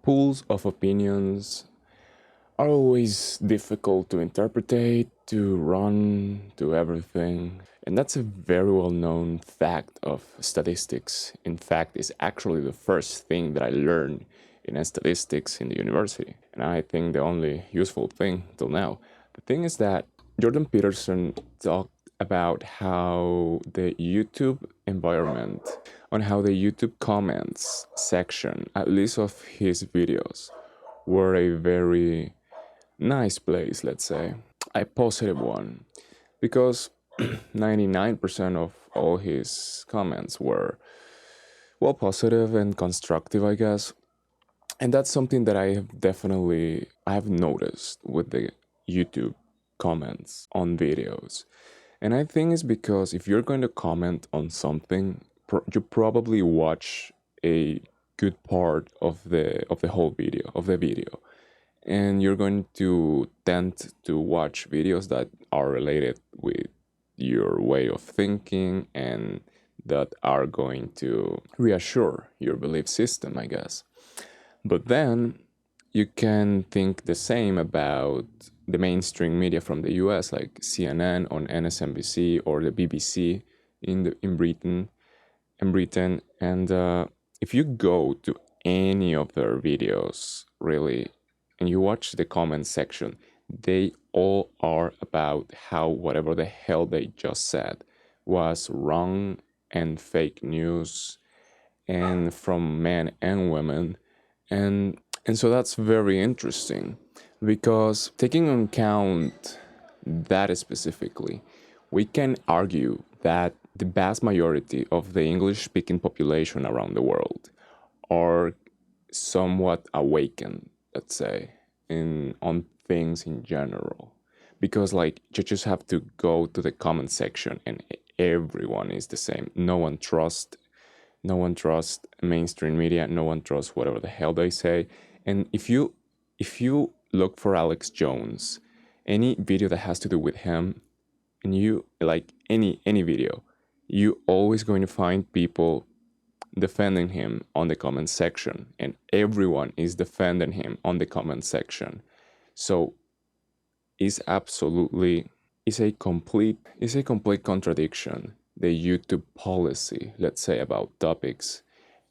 pools of opinions are always difficult to interpret, to run, to everything. And that's a very well-known fact of statistics. In fact, it's actually the first thing that I learned in statistics in the university. And I think the only useful thing till now. The thing is that Jordan Peterson talked about how the YouTube environment, on how the YouTube comments section, at least of his videos, were a very nice place, let's say, a positive one, because 99% of all his comments were, well, positive and constructive, I guess. And that's something that I have noticed with the YouTube comments on videos. And I think it's because if you're going to comment on something, you probably watch a good part of the whole video, of the video, and you're going to tend to watch videos that are related with your way of thinking and that are going to reassure your belief system, I guess. But then you can think the same about the mainstream media from the US, like CNN on MSNBC or the BBC in Britain. And if you go to any of their videos, really, and you watch the comment section, they all are about how whatever the hell they just said was wrong and fake news, and from men and women. And so that's very interesting, because taking into account that specifically, we can argue that the vast majority of the English-speaking population around the world are somewhat awakened, let's say, in on things in general. Because like you just have to go to the comment section and everyone is the same. No one trusts mainstream media, no one trusts whatever the hell they say. And if you look for Alex Jones, any video that has to do with him, and you like any video, you always going to find people defending him on the comment section, and everyone is defending him on the comment section. So it's absolutely it's a complete contradiction, the YouTube policy, let's say, about topics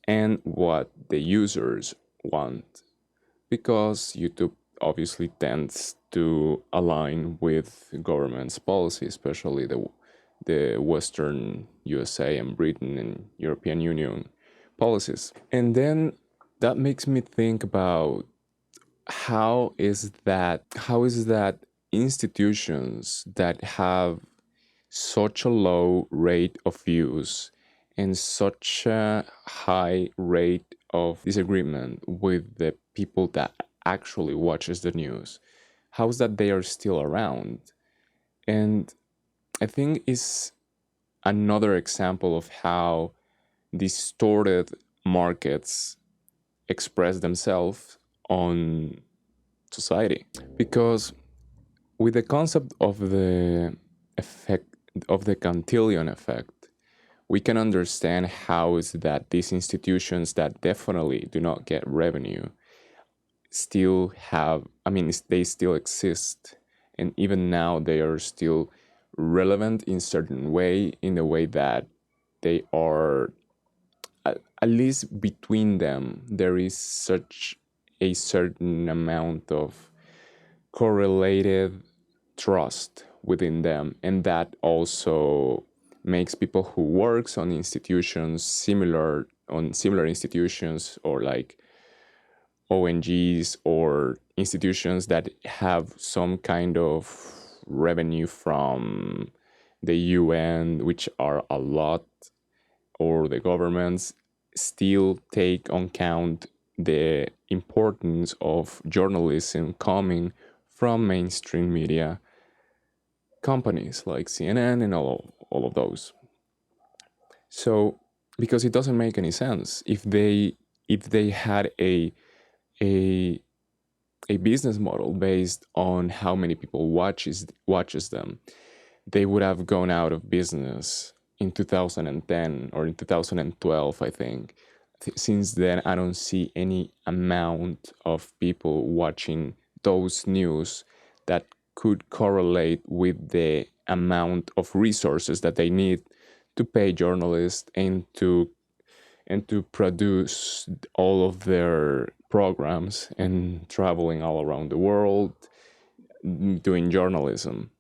and what the users want, because YouTube obviously tends to align with government's policy, especially the Western USA and Britain and European Union policies. And then that makes me think about how is that institutions that have such a low rate of views and such a high rate of disagreement with the people that actually watches the news, how is that they are still around? And I think it's another example of how distorted markets express themselves on society. Because with the concept of the effect of the Cantillon effect, we can understand how is that these institutions that definitely do not get revenue still have, I mean, they still exist, and even now they are still relevant in certain way, in the way that they are, at least between them there is such a certain amount of correlated trust within them, and that also makes people who works on institutions similar institutions, or like ONGs or institutions that have some kind of revenue from the UN, which are a lot, or the governments, still take on count the importance of journalism coming from mainstream media companies like CNN and all of those. So because it doesn't make any sense if they had a a business model based on how many people watches them, they would have gone out of business in 2010 or in 2012, I think. since then I don't see any amount of people watching those news that could correlate with the amount of resources that they need to pay journalists and to produce all of their programs and traveling all around the world doing journalism,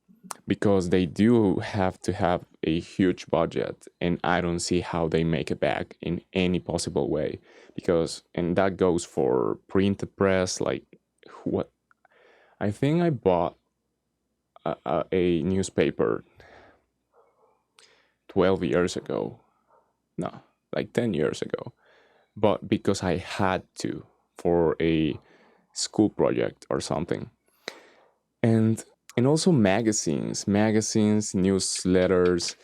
because they do have to have a huge budget, and I don't see how they make it back in any possible way. Because, and that goes for printed press, like what I think I bought a newspaper 12 years ago, no, like 10 years ago, but because I had to for a school project or something. And also magazines, newsletters,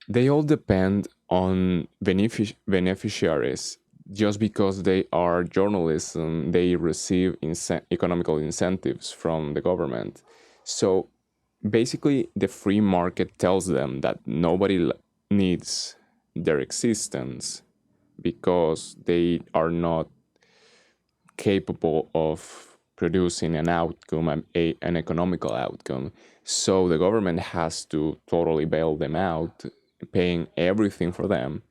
they all depend on beneficiaries. Just because they are journalism, they receive economical incentives from the government. So basically, the free market tells them that nobody needs their existence because they are not capable of producing an outcome, an economical outcome. So the government has to totally bail them out, paying everything for them,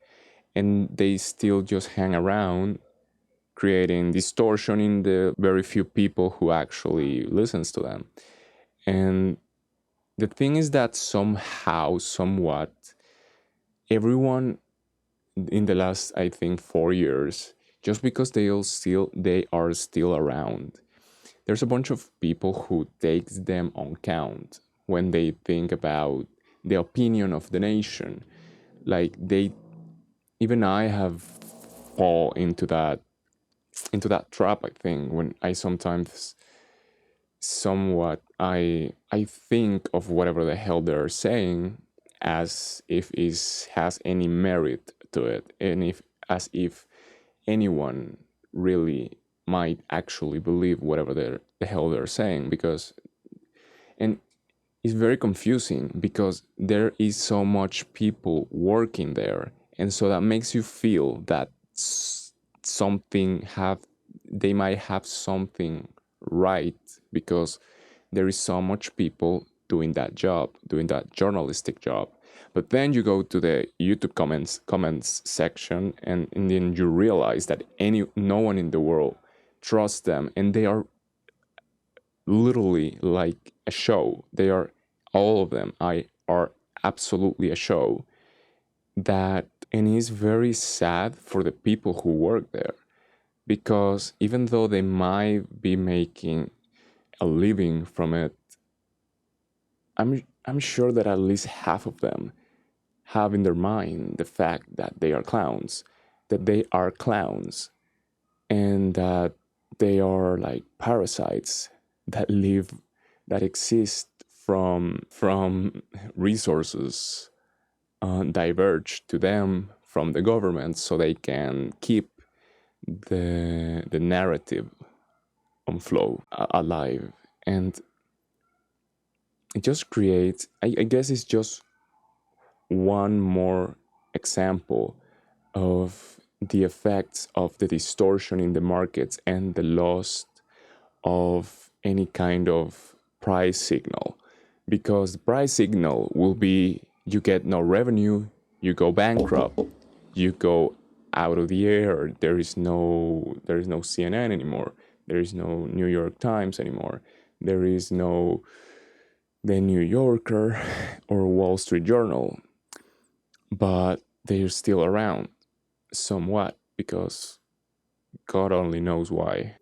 and they still just hang around, creating distortion in the very few people who actually listens to them. And the thing is that somehow, somewhat, everyone in the last, I think, 4 years, just because they are still around, there's a bunch of people who takes them on count when they think about the opinion of the nation. Like they, even I have fall into that trap. I think when I sometimes somewhat I think of whatever the hell they're saying as if it has any merit to it, and if as if anyone really might actually believe whatever the hell they're saying. Because, and it's very confusing because there is so much people working there, and so that makes you feel that something have they might have something right, because there is so much people doing that job, doing that journalistic job. But then you go to the YouTube comments section, and then you realize that no one in the world trusts them, and they are literally like a show. They are, all of them are absolutely a show. That, and it's very sad for the people who work there, because even though they might be making a living from it, I'm sure that at least half of them have in their mind the fact that they are clowns, that they are clowns, and that they are like parasites that live, that exist from resources diverged to them from the government, so they can keep the narrative on flow, alive. And it just creates, I guess it's just one more example of the effects of the distortion in the markets and the loss of any kind of price signal. Because the price signal will be, you get no revenue, you go bankrupt, you go out of the air. There is no CNN anymore, there is no New York Times anymore, there is no the New Yorker or Wall Street Journal. But they're still around somewhat, because God only knows why.